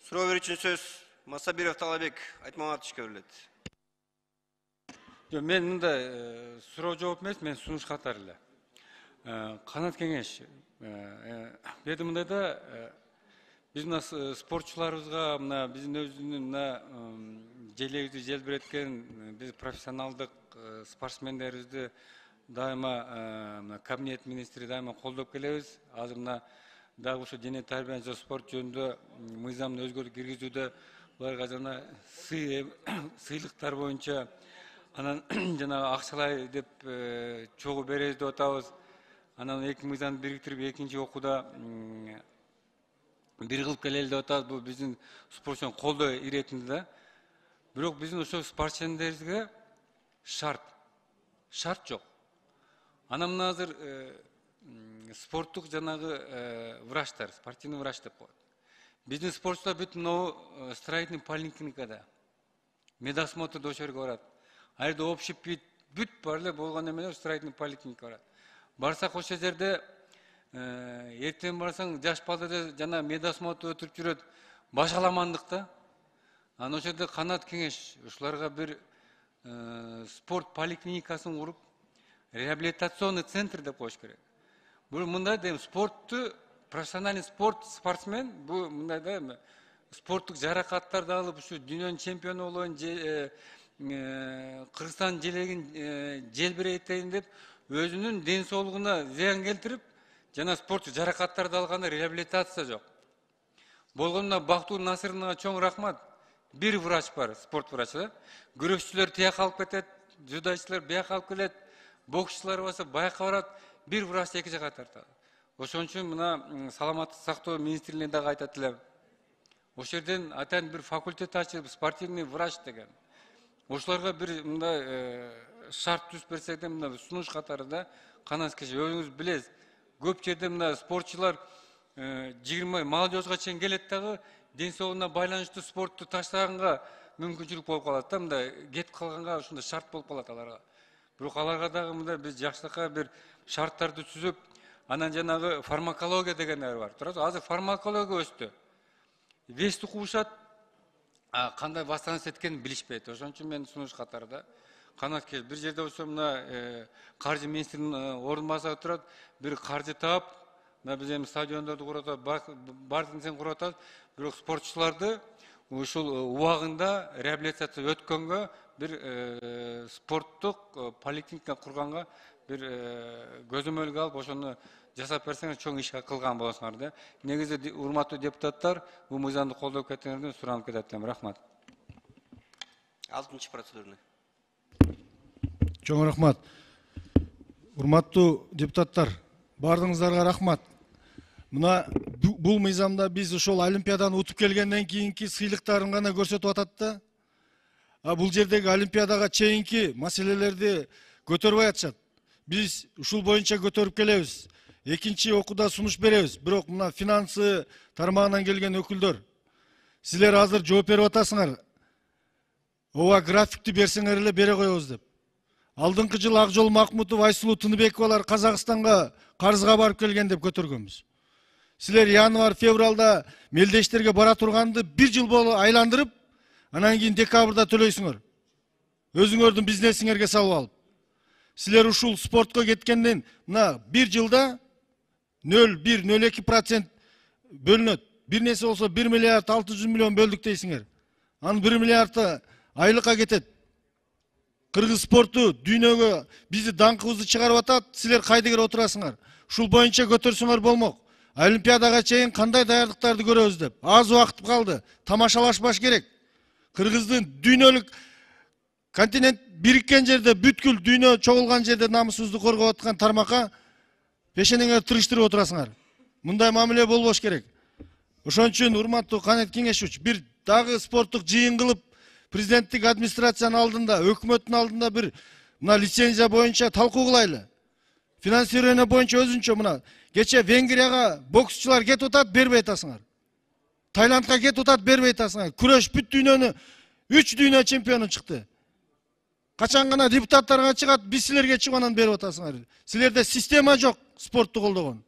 Суроо берүүчүнүн сөз Масабиров Талабек Айтмаматовичке берилет. Мен мындай суроо жооп эмес, мен сунуш катары эле. Канат кеңеш. Беди мындай да биз мына спортчуларыбызга мына биздин өзүнүн мына желегибизди желбиреткен биз профессионалдык спортсмендерибизди дайыма кабинет министри дайыма колдоп келебиз. Азыр мына дагы ушу дене тарбия жана спорт жөнүндө мыйзамды өзгөртүү киргизүүдө буларга жана сыйлыктар боюнча анан жана акчалай деп чогуу беребиз деп атабыз. Анан эки мыйзамды бириктирип экинчи окууда бир кылып келели деп атабыз. Бул биздин спортчуны колдоо иретинде да. Бирок биздин ошо спортсмендерибизге шарт жок. Анан мына азыр спорттук жанагы врачтар, спортивный врач деп коет. Биздин спортчулар бүт мынау строительный поликлиникада медосмотрда ошол жерге барат. А жерде общепит бүт бар эле болгондон менен строительный поликлиника барат. Барсак ошол жерде эртең барсаң жаш балдар жана медосмотр өтүп жүрөт. Башаламандык да. Анан ошол жерде канат кеңеш ушуларга бир спорт поликлиникасын куруп, реабилитационный центр деп коюш керек. Бул мындай дейм спортту профессиональный спортсмен бул мындай да спорттук жаракаттарды алып ушу дүйнөнүн чемпиону болоюн, Кыргызстан желегин желбиретейин деп өзүнүн ден соолугуна зыян келтирип, жана спорттук жаракаттарды алганда реабилитация жок. Болгондо Бактуу Насыровнага чоң рахмат. Бир врач бар, спорт врачы. Күрөшчүлөр тияка алып кетет, дзюдочулар бияка алып келет, боксчулар болсо баякка барат. Бир врач эки жака тартат. Ошон үчүн мына саламаттык сактоо министрлигине дагы айтат элем. Ошол жерден атайын бир факультет ачылып, спортивный врач деген. Ошолорго бир мындай шарт түзүп берсек да, мына сунуш катары да канат кеше өзүңүз билесиз. Көп жерде мына спортчулар 20 молодежьга чейин келет дагы ден соолугуна байланыштуу спортту таштаганга мүмкүнчүлүк болуп калат да, мындай кетип калганга ушундай шарт болуп калат аларга. Бирок аларга дагы мындай биз жакшылыкка бир шарттарды түзүп, анан жанагы фармакология дегендер бар. Азыр фармакология өстү. Вести куушат, кандай бастаныш эткенин билишпейт. Ошон үчүн мен сунуш катары да канат кел бир жерде болсо мына каржы министринин орун басары турат, бир каржы таап, мына биз эми стадиондорду куруп атабыз, баардык нерсени куруп атабыз. Бирок спортчуларды ушул убагында реабилитация өткөнгө бир спорттук поликлиника курганга бир көзөмөлгө алып ошону жасап берсеңер чоң иш кылган болосуңар да. Негизи урматтуу депутаттар, бул мыйзамды колдоп кеткениңерден суранып кетет элем. Рахмат. 6-чы процедурный. Чоң рахмат. Урматтуу депутаттар, бардыңыздарга рахмат. Мына бул мыйзамда биз ошол олимпиаданы утуп келгенден кийинки сыйлыктарын гана көрсөтүп атат да. Бул жердеги олимпиадага чейинки маселелерди көтөрбөй атышат. Биз ушул боюнча көтөрүп келебиз. Экинчи окууда сунуш беребиз. Бирок мына финансы тармагынан келген өкүлдөр, силер азыр жооп берип атасыңар. Ооба графикти берсеңер эле бере коебуз деп. Алдыңкы жыл Акжол Макмутов, Айсулуу Тыныбековалар Казакстанга карызга барып келген деп көтөргөнбүз. Силер январь, февралда мелдештерге бара турганды бир жыл болу айландырып, анан кийин декабрда төлөйсүңөр. Өзүңөрдүн бизнесиңерге салып алып. Силер ушул спортко кеткенден мына бир жылда 0,1-0,2% бөлүнөт. Бир нерсе болсо 1 миллиард 600 миллион бөлдүк дейсиңер. Анын 1 миллиардты айлыкка кетет. Кыргыз спорту дүйнөгө бизди даңкыбызды чыгарып атат, силер кайдыгер отурасыңар. Ушул боюнча көтөрсөңөр болмок. Олимпиадага чейин кандай даярдыктарды көрөбүз деп. Аз убакыт калды. Тамашалашпаш керек. Кыргыздын дүйнөлүк континент бириккен жерде, бүткүл дүйнө чогулган жерде намысыбызды коргоп аткан тармакка пешенеңерди тырыштырып отурасыңар. Мындай мамиле болбош керек. Ошон үчүн урматтуу Канат Кеңешович, бир дагы спорттук жыйын кылып, президенттик администрациянын алдында, өкмөттүн алдында бир мына лицензия боюнча талкуу кылайлы. Финансирование боюнча өзүнчө мына кече Венгрияга боксчулар кетип атат, бербей атасыңар. Таиландга кетип атат, бербей атасыңар. Күрөш бүт дүйнөнү 3 дүйнө чемпиону чыкты. Качан гана депутаттарга чыгат, биз силерге чыгып анан берип атасыңар. Силерде система жок спортту колдогон.